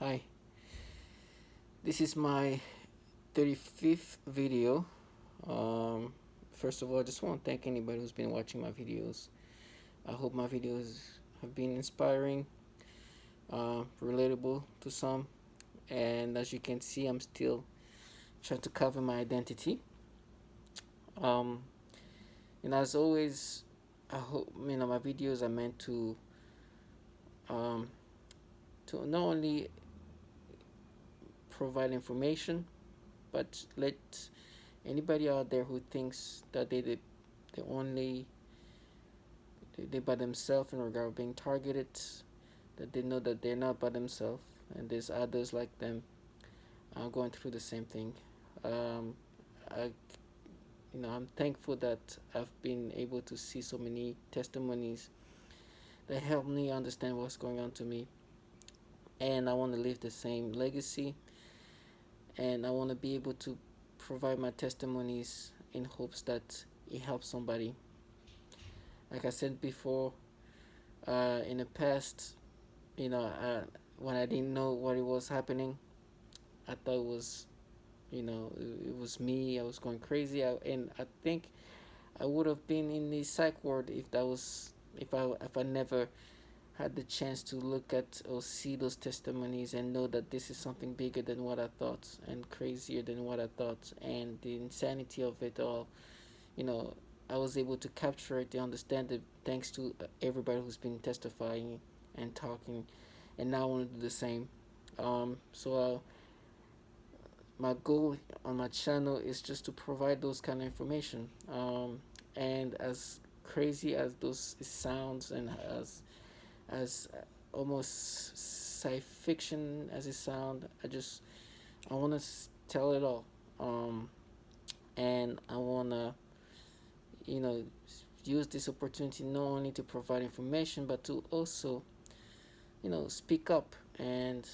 Hi, this is my 35th video. Um, First of all, I just want to thank anybody who's been watching my videos. I hope my videos have been inspiring, relatable to some, and as you can see, I'm still trying to cover my identity. Um, and as always, I hope my videos are meant um, to not only provide information, but let anybody out there who thinks that they only they by themselves in regard of being targeted, that they know that they're not by themselves, and there's others like them going through the same thing. Um, I, I'm thankful that I've been able to see so many testimonies that help me understand what's going on to me, and I want to leave the same legacy, and I want to be able to provide my testimonies in hopes that it helps somebody. Like I said before, in the past, when I didn't know what it was happening, I thought it was, it was me. I was going crazy, and I think I would have been in the psych ward if I never had the chance to look at or see those testimonies and know that this is something bigger than what I thought and crazier than what I thought, and the insanity of it all. You know, I was able to capture it and understand it thanks to everybody who's been testifying and talking, and now I want to do the same. So my goal on my channel is just to provide those kind of information. And as crazy as those sounds, and as almost sci fiction as it sound, I want to tell it all. And I want to you know use this opportunity not only to provide information, but to also speak up and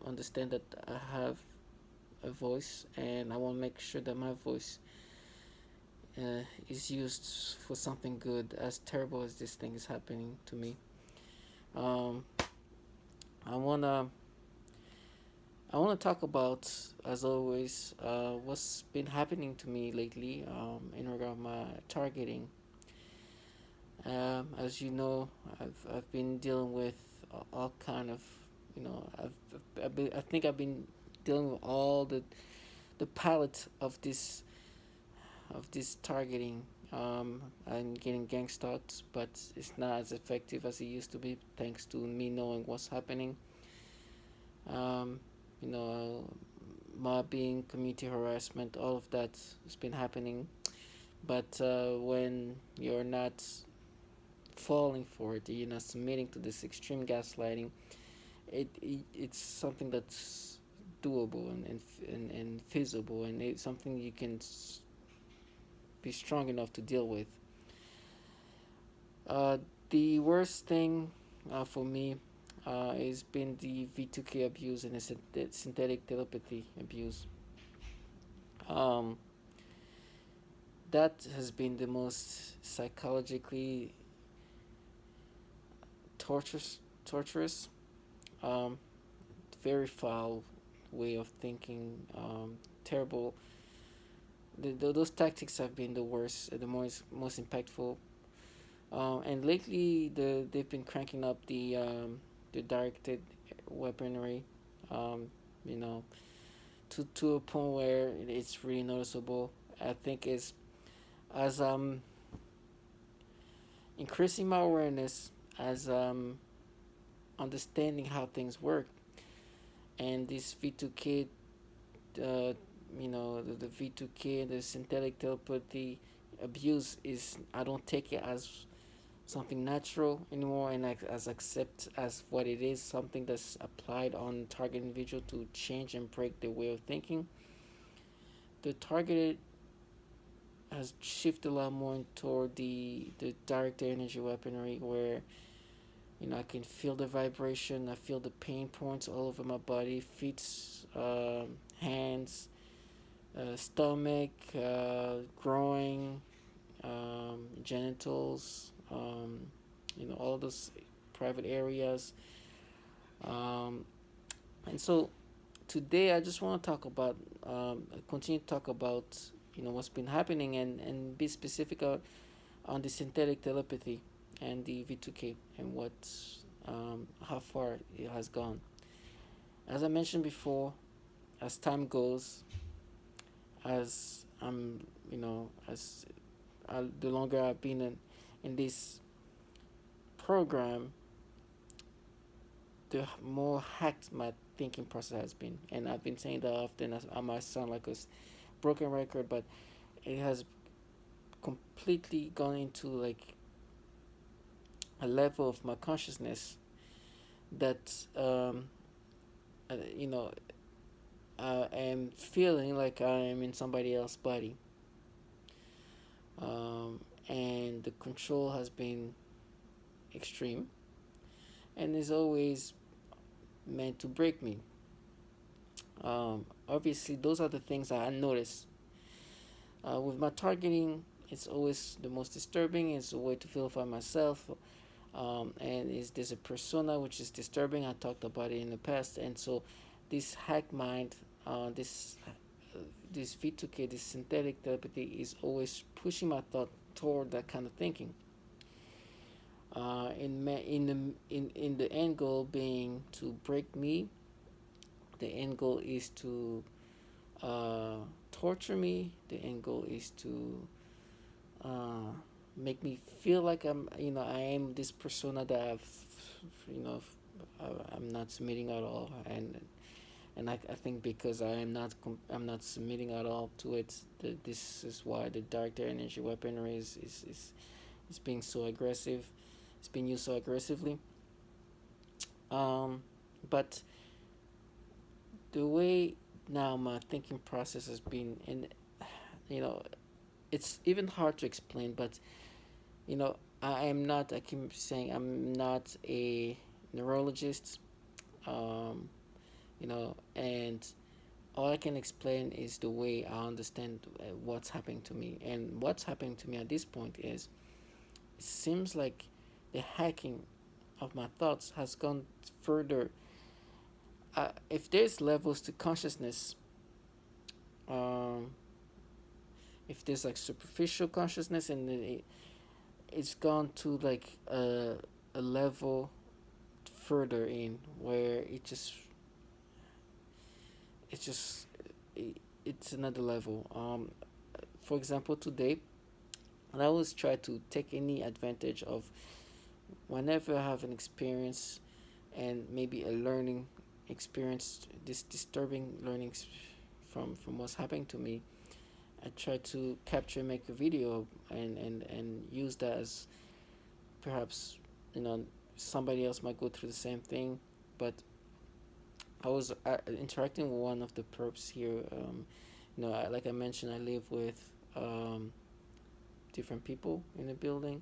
understand that I have a voice, and I want to make sure that my voice is used for something good, as terrible as this thing is happening to me. um, I want to talk about, as always, what's been happening to me lately, in regard to my targeting. As you know, I've been dealing with all kind of, I think I've been dealing with all the palette of this targeting. I'm getting gang stalked, but it's not as effective as it used to be, thanks to me knowing what's happening. Um, mobbing, community harassment, all of that has been happening. But when you're not falling for it, you're not submitting to this extreme gaslighting, it's something that's doable and feasible, and it's something you can be strong enough to deal with. Uh, the worst thing for me has been the V2K abuse and the synthetic telepathy abuse. Um, that has been the most psychologically torturous, um, very foul way of thinking. Terrible. Those tactics have been the worst, the most impactful. And lately, they've been cranking up the directed weaponry, um, you know, to a point where it's really noticeable. I think is as increasing my awareness, as understanding how things work, and this V2K, the V2K, the synthetic telepathy abuse is, I don't take it as something natural anymore, and as accept as what it is, something that's applied on target individual to change and break their way of thinking. The targeted has shifted a lot more toward the direct energy weaponry, where I can feel the vibration, I feel the pain points all over my body, feet, hands, stomach, groin, genitals, all those private areas. Um, And so today I just want to talk about, continue to talk about, what's been happening, and be specific on the synthetic telepathy and the V2K, and what, how far it has gone. As I mentioned before, as time goes, as as the longer I've been in this program, the more hacked my thinking process has been. And I've been saying that often. I might sound like a broken record, but it has completely gone into like a level of my consciousness that, you know I am feeling like I am in somebody else's body, and the control has been extreme, and is always meant to break me. Obviously, those are the things that I notice. With my targeting, it's always the most disturbing. It's a way to vilify myself, and is there's a persona which is disturbing. I talked about it in the past, and so this hack mind, this V2K, this synthetic telepathy, is always pushing my thought toward that kind of thinking. In the end goal being to break me. The end goal is to torture me. The end goal is to uh, make me feel like I am this persona that you know, I'm not submitting at all, and I think because I'm not submitting at all to it. This is why the dark energy weaponry is being so aggressive. It's being used so aggressively. Um, but the way now my thinking process has been, and you know, it's even hard to explain. But I am not. I keep saying I'm not a neurologist. Um, and all I can explain is the way I understand what's happening to me. And what's happening to me at this point is, it seems like the hacking of my thoughts has gone further. If there's levels to consciousness, um, if there's like superficial consciousness, and it's gone to like a level further in where it's just it's another level. For example, today, and I always try to take any advantage of whenever I have an experience, and maybe a learning experience, this disturbing learning from what's happening to me. I try to capture, make a video, and use that as, perhaps, you know somebody else might go through the same thing. But I was interacting with one of the perps here. Like I mentioned, I live with um, different people in the building,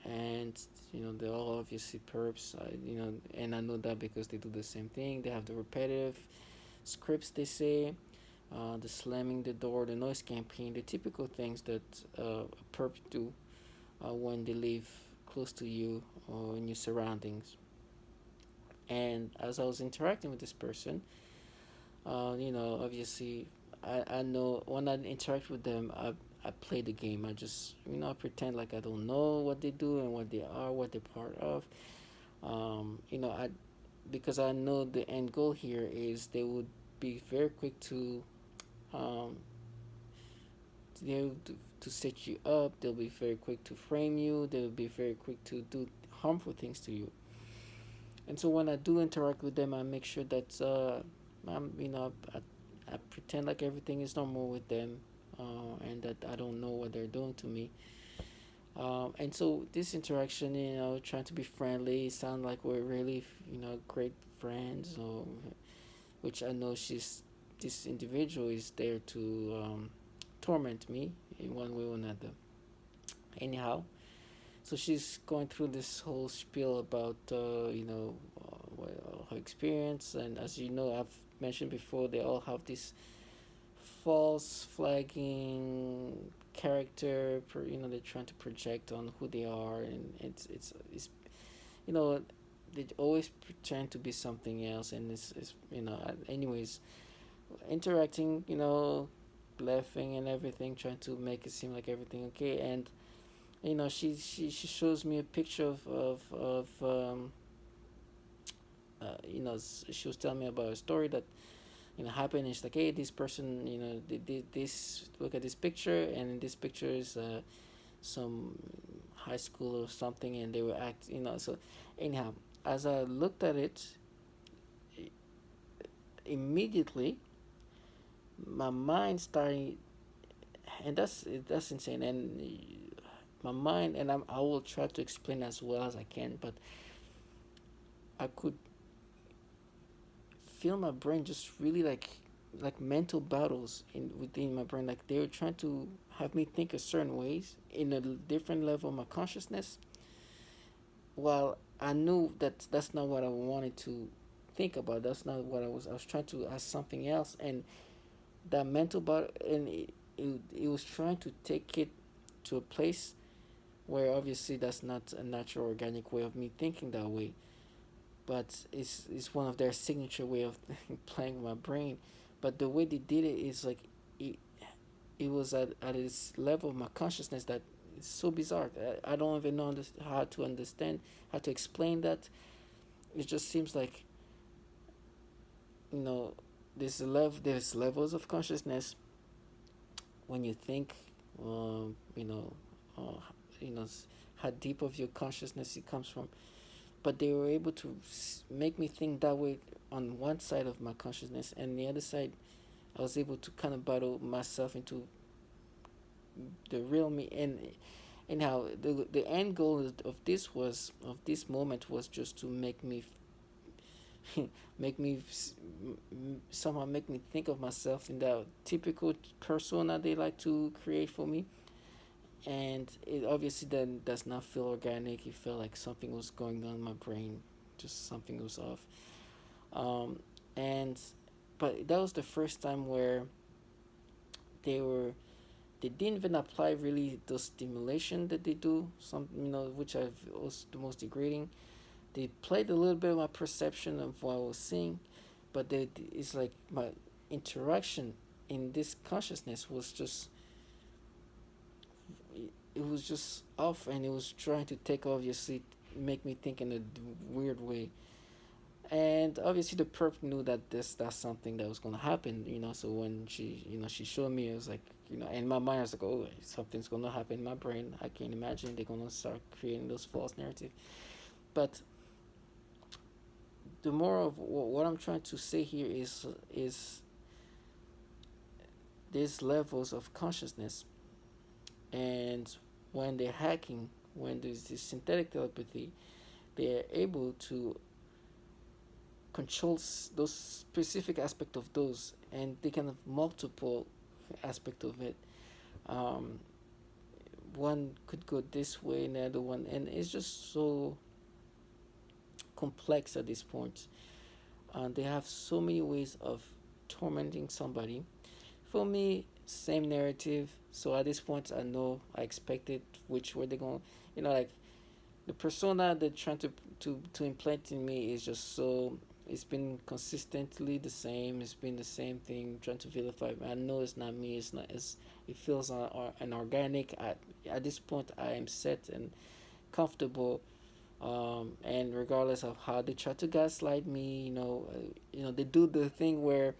and they're all obviously perps. And I know that because they do the same thing. They have the repetitive scripts they say, the slamming the door, the noise campaign, the typical things that perps do when they live close to you or in your surroundings. And as I was interacting with this person, obviously, I know when I interact with them, I play the game. I just, I pretend like I don't know what they do and what they are, what they're part of. I because I know the end goal here is they would be very quick to, um, to set you up. They'll be very quick to frame you. They'll be very quick to do harmful things to you. And so when I do interact with them, I make sure that I pretend like everything is normal with them, and that I don't know what they're doing to me. And so this interaction, trying to be friendly, sound like we're really, great friends, or which I know this individual is there to torment me in one way or another. Anyhow, so she's going through this whole spiel about her experience, and as you know, I've mentioned before, they all have this false flagging character. They're trying to project on who they are, and it's you know they always pretend to be something else, and it's anyways, interacting, laughing and everything, trying to make it seem like everything okay. And she shows me a picture of she was telling me about a story that happened. And she's like, hey, this person, did this, look at this picture, and in this picture is some high school or something, and they were so anyhow, as I looked at it, immediately my mind started, and that's insane. And my mind, and I will try to explain as well as I can, but I could feel my brain just really like mental battles in within my brain, like they were trying to have me think a certain ways in a different level of my consciousness, while I knew that that's not what I wanted to think about. That's not what I was trying to ask something else. And that mental battle, and it was trying to take it to a place where obviously that's not a natural organic way of me thinking that way, but it's one of their signature way of playing with my brain. But the way they did it is like it, it was at this level of my consciousness that it's so bizarre. I don't even know how to understand, how to explain that. It just seems like, you know there's levels of consciousness when you think, um, you know uh, you know how deep of your consciousness it comes from. But they were able to make me think that way on one side of my consciousness, and the other side I was able to kind of battle myself into the real me. And anyhow, the end goal of this moment was just to make me make me somehow make me think of myself in that typical persona they like to create for me. And it obviously then does not feel organic. It felt like something was going on in my brain, just something was off. um and but that was the first time where they were they didn't even apply really the stimulation that they do, some, which I was the most degrading. They played a little bit of my perception of what I was seeing, but it's like my interaction in this consciousness was just, it was just off, and it was trying to take, obviously, make me think in a weird way. And obviously the perp knew that that's something that was gonna happen, so when she showed me, it was like, in my mind I was like, oh, something's gonna happen in my brain. I can't imagine they're gonna start creating those false narratives. But the more of what I'm trying to say here is these levels of consciousness. And when they're hacking, when there's this synthetic telepathy, they're able to control those specific aspect of those, and they can have multiple aspect of it. um, One could go this way, and the other one, and it's just so complex at this point. They have so many ways of tormenting somebody. For me, same narrative. So at this point, I know I expected which way they're going. Like the persona they're trying to implant in me is just so. It's been consistently the same. It's been the same thing, trying to vilify me. I know it's not me. It's not. It feels an organic. At this point, I am set and comfortable. And regardless of how they try to gaslight me, they do the thing where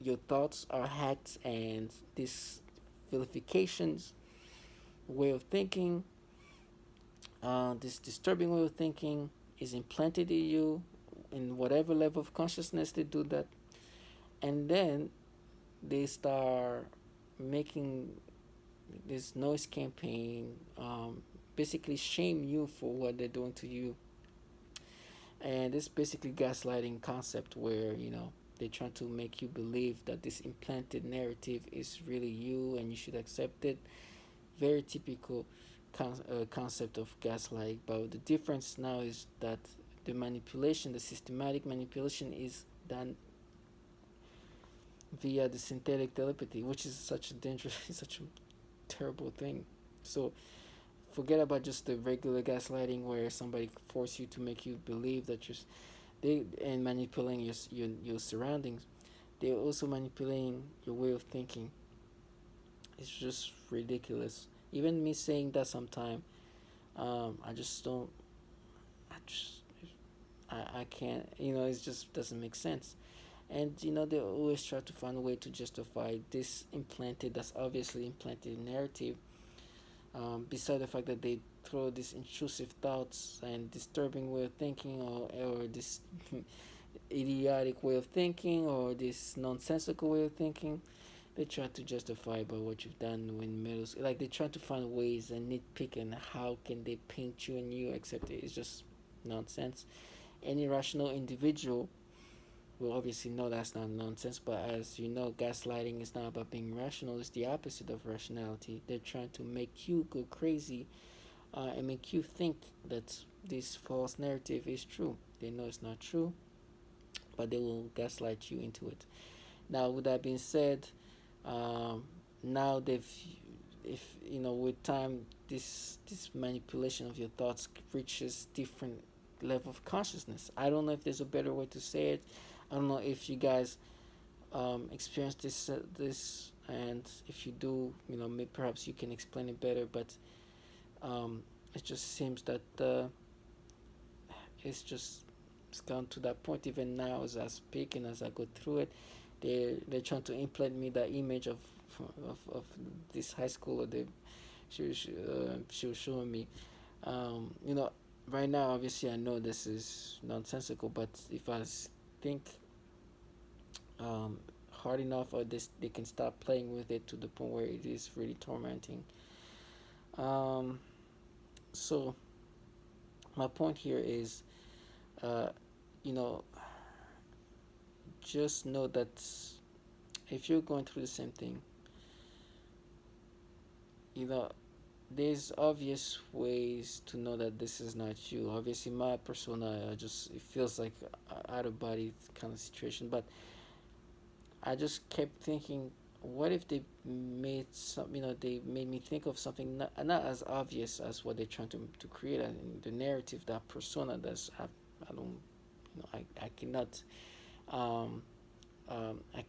your thoughts are hacked, and this vilifications way of thinking, this disturbing way of thinking is implanted in you in whatever level of consciousness they do that. And then they start making this noise campaign, basically shame you for what they're doing to you. And it's basically gaslighting concept where, they try to make you believe that this implanted narrative is really you and you should accept it. Very typical concept of gaslighting. But the difference now is that the systematic manipulation is done via the synthetic telepathy, which is such a dangerous, such a terrible thing. So forget about just the regular gaslighting where somebody force you to make you believe that they and manipulating your surroundings. They're also manipulating your way of thinking. It's just ridiculous. Even me saying that sometime, I just don't. I just I can't. It just doesn't make sense. And they always try to find a way to justify this implanted, that's obviously implanted narrative. Beside the fact that they throw these intrusive thoughts and disturbing way of thinking, or this idiotic way of thinking, or this nonsensical way of thinking, they try to justify by what you've done when middle school. Like they try to find ways and nitpick and how can they paint you and you accept it. It's just nonsense. Any rational individual will obviously know that's not nonsense, but as you know, gaslighting is not about being rational, it's the opposite of rationality. They're trying to make you go crazy, and make you think that this false narrative is true. They know it's not true, but they will gaslight you into it. Now, with that being said, um, now they've, if with time, this manipulation of your thoughts reaches different level of consciousness. I don't know if there's a better way to say it. I don't know if you guys experience this, and if you do, perhaps you can explain it better. But um, it just seems that it's just it's gone to that point. Even now, as I speak and as I go through it, they're trying to implant me that image of this high schooler. She was showing me. You know, right now, obviously, I know this is nonsensical, but if think um, hard enough, or this they can start playing with it to the point where it is really tormenting. Um, so my point here is, uh, you know, just know that if you're going through the same thing, you know, there's obvious ways to know that this is not you. Obviously, my persona, just it feels like out of body kind of situation, but I just kept thinking, what if they made some, they made me think of something not as obvious as what they're trying to create, and the narrative, that persona I don't, I cannot, um, I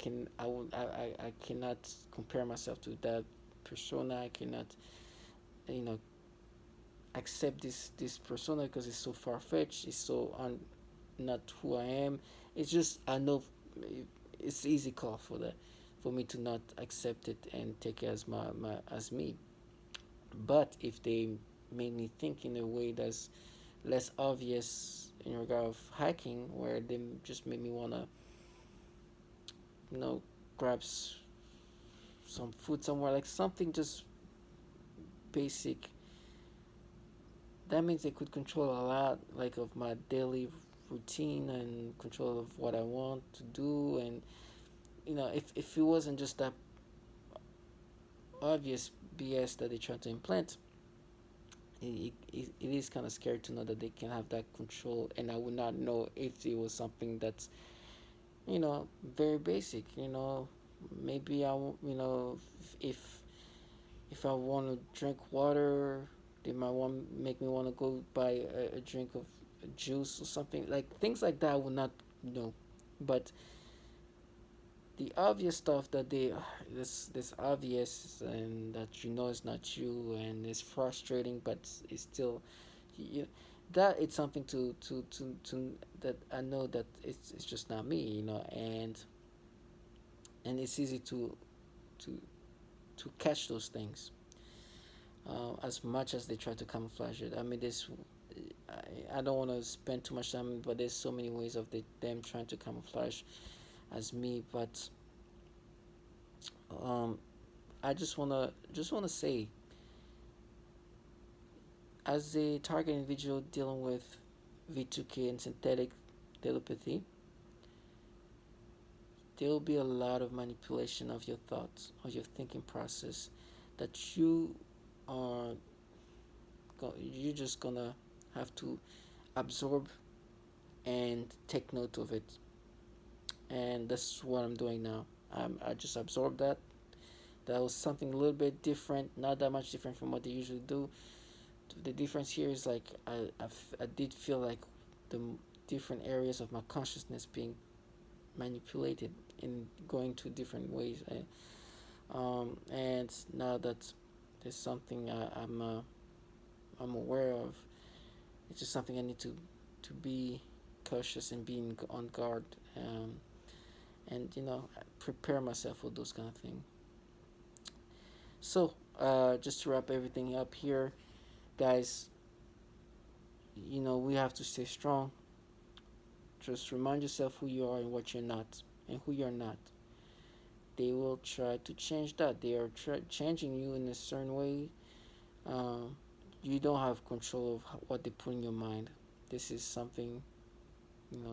cannot compare myself to that persona. I cannot, you know, accept this persona because it's so far fetched. It's so not who I am. It's just I know it's easy call for that, for me to not accept it and take it as my as me. But if they made me think in a way that's less obvious in regard of hacking, where they just made me wanna you know grab some food somewhere, like something just basic, that means they could control a lot, like of my daily routine and control of what I want to do. And if it wasn't just that obvious BS that they try to implant, it is kind of scary to know that they can have that control, and I would not know if it was something that's very basic. Maybe if if I want to drink water, they might want make me want to go buy a drink of juice or something, like things like that. I would not know, but the obvious stuff that they this obvious, and that is not you, and it's frustrating, but it's still you, that it's something to that I know that it's just not me, and it's easy to to catch those things, as much as they try to camouflage it. I mean, I don't want to spend too much time, but there's so many ways of them trying to camouflage as me. But um, I just wanna say, as a target individual dealing with V2K and synthetic telepathy, there will be a lot of manipulation of your thoughts, of your thinking process, that are you're just gonna have to absorb and take note of it. And that's what I'm doing now. I just absorbed that. That was something a little bit different, not that much different from what they usually do. The difference here is like I did feel like the different areas of my consciousness being manipulated in going to different ways. And now that there's something I'm aware of, it's just something I need to be cautious and being on guard, and prepare myself for those kind of things. So just to wrap everything up here, guys, we have to stay strong. Just remind yourself who you are and what you're not, and who you're not. They will try to change that. They are changing you in a certain way. Um, you don't have control of what they put in your mind. This is something,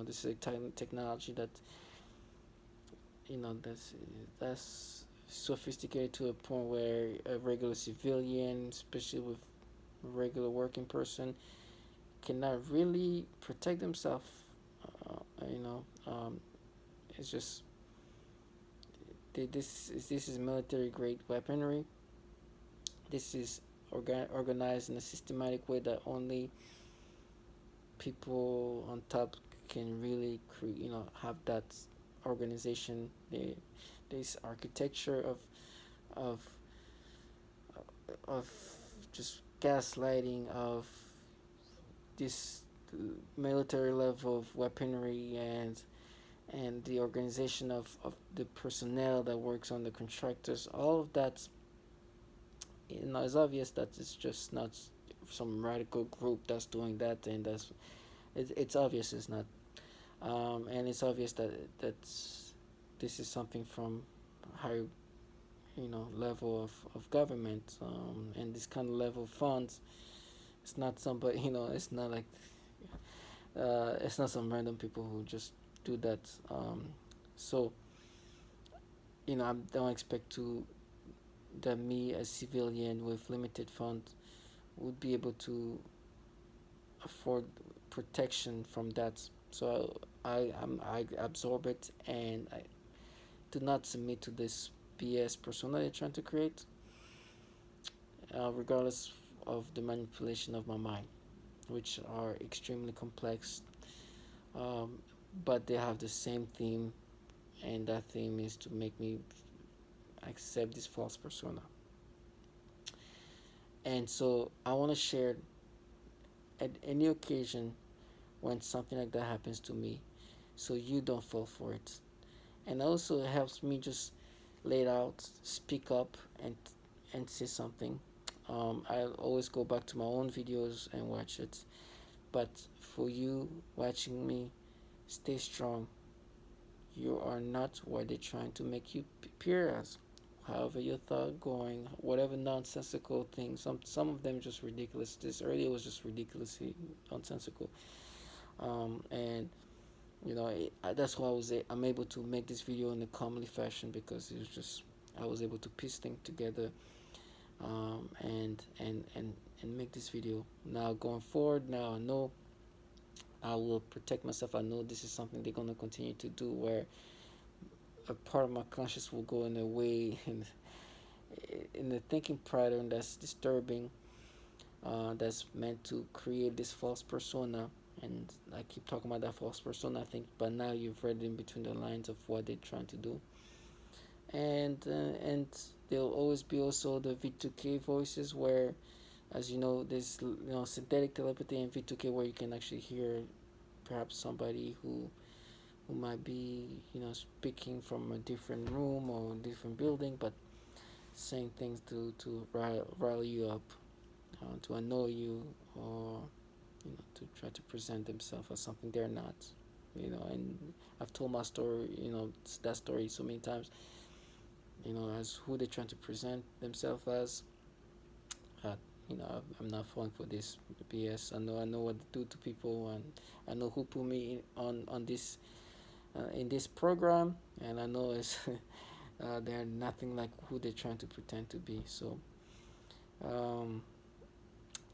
this is a technology that, that's sophisticated to a point where a regular civilian, especially with a regular working person, cannot really protect themselves. It's just this is military grade weaponry. This is organized in a systematic way that only people on top can really have that organization. This architecture of of just gaslighting of this military level of weaponry, and the organization of the personnel that works on the contractors, all of that, it's obvious that it's just not some radical group that's doing that, and it's obvious it's not, and it's obvious that's this is something from high level of government, and this kind of level of funds. It's not somebody, it's not like it's not some random people who just do that. So I don't expect to that me, a civilian with limited funds, would be able to afford protection from that. So I absorb it, and I do not submit to this BS persona they're trying to create, regardless of the manipulation of my mind, which are extremely complex. Um, but they have the same theme, and that theme is to make me accept this false persona. And so I want to share at any occasion when something like that happens to me, so you don't fall for it. And also it helps me just lay it out, speak up, and say something. I always go back to my own videos and watch it. But for you watching me, stay strong. You are not what they're trying to make you appear as. However your thought going, whatever nonsensical things, some of them just ridiculous. This earlier was just ridiculously nonsensical, and that's why I'm able to make this video in a calmly fashion, because it was just I was able to piece things together, and make this video. Now going forward, now I know I will protect myself. I know this is something they're gonna continue to do, where a part of my conscious will go in a way in a thinking pattern that's disturbing, that's meant to create this false persona. And I keep talking about that false persona. I think by now you've read in between the lines of what they're trying to do. And there'll always be also the V2K voices, where, as you know, there's synthetic telepathy and V2K, where you can actually hear perhaps somebody who might be speaking from a different room or a different building, but saying things to rile you up, to annoy you, or to try to present themselves as something they're not. And I've told my story, that story so many times, as who they're trying to present themselves as. uh, I'm not falling for this BS. I know what to do to people, and I know who put me on this in this program, and I know it's they're nothing like who they're trying to pretend to be. Um,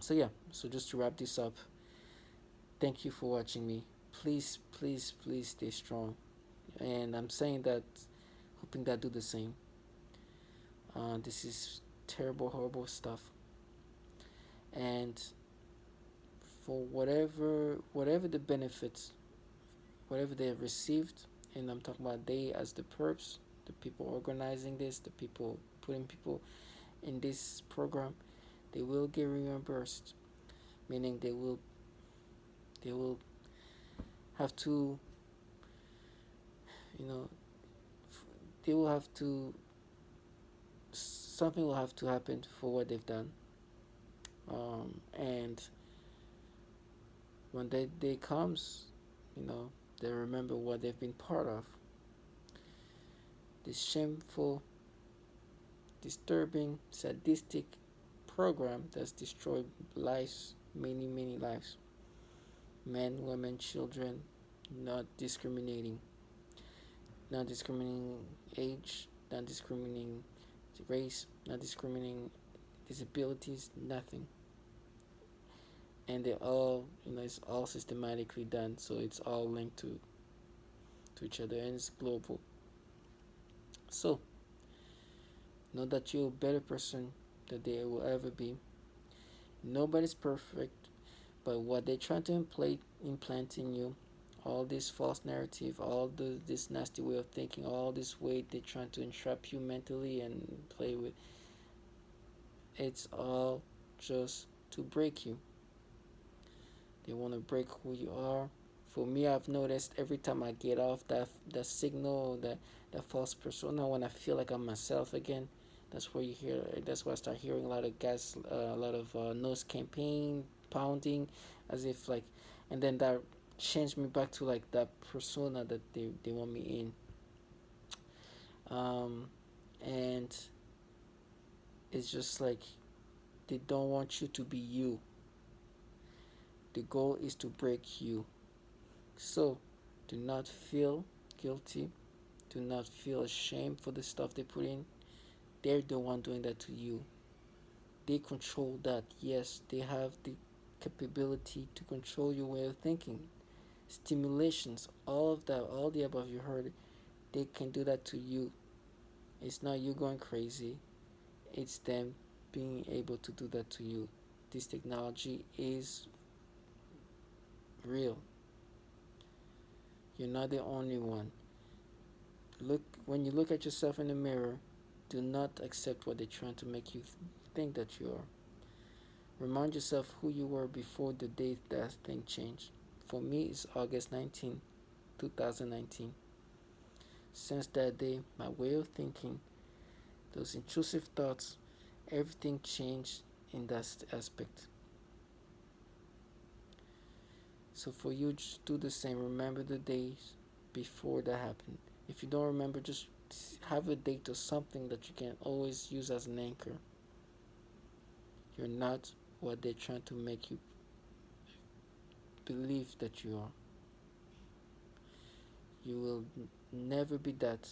so yeah. So just to wrap this up, thank you for watching me. Please, please, please stay strong, and I'm saying that, hoping that do the same. This is terrible, horrible stuff, and for whatever the benefits, whatever they have received, and I'm talking about they as the perps, the people organizing this, the people putting people in this program, they will get reimbursed, meaning they will have to, you know, they will have to, something will have to happen for what they've done. And when that day comes, they remember what they've been part of. This shameful, disturbing, sadistic program that's destroyed lives, many lives. Men, women, children, not discriminating. Not discriminating age, not discriminating race, not discriminating disabilities, nothing. And they all, it's all systematically done, so it's all linked to each other, and it's global. So know that you're a better person than they will ever be. Nobody's perfect, but what they're trying to implant in you, all this false narrative, this nasty way of thinking, all this way they're trying to entrap you mentally and play with, it's all just to break you. They want to break who you are. For me, I've noticed every time I get off that signal, that false persona, when I feel like I'm myself again, that's where you hear. That's where I start hearing a lot of gas, a lot of nose campaign pounding, as if like, and then that changed me back to like that persona that they want me in. And it's just like they don't want you to be you. The goal is to break you. So do not feel guilty. Do not feel ashamed for the stuff they put in. They're the one doing that to you. They control that. Yes, they have the capability to control your way of thinking. Stimulations, all of that, all the above you heard, they can do that to you. It's not you going crazy. It's them being able to do that to you. This technology is real. You're not the only one. When you look at yourself in the mirror, do not accept what they're trying to make you think that you are. Remind yourself who you were before the day that thing changed. For me, it's August 19, 2019. Since that day, my way of thinking, those intrusive thoughts, everything changed in that aspect. So for you, just do the same. Remember the days before that happened. If you don't remember, just have a date or something that you can always use as an anchor. You're not what they're trying to make you believe that you are. You will never be that.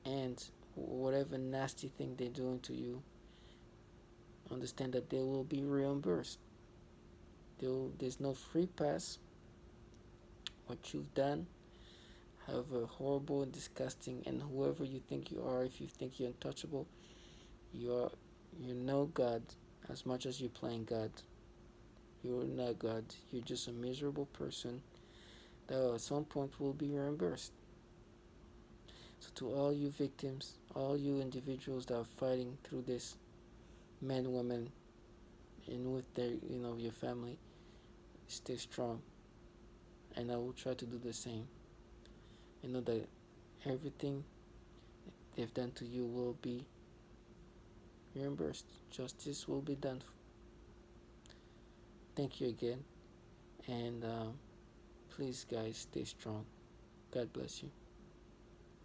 And whatever nasty thing they're doing to you, understand that they will be reimbursed. There's no free pass. What you've done, however horrible and disgusting, and whoever you think you are, if you think you're untouchable, you're no God as much as you're playing God. You're not God. You're just a miserable person that at some point will be reimbursed. So to all you victims, all you individuals that are fighting through this, men, women, and with their your family, stay strong. And I will try to do the same. And know that everything they've done to you will be reimbursed. Justice will be done. Thank you again. And please, guys, stay strong. God bless you.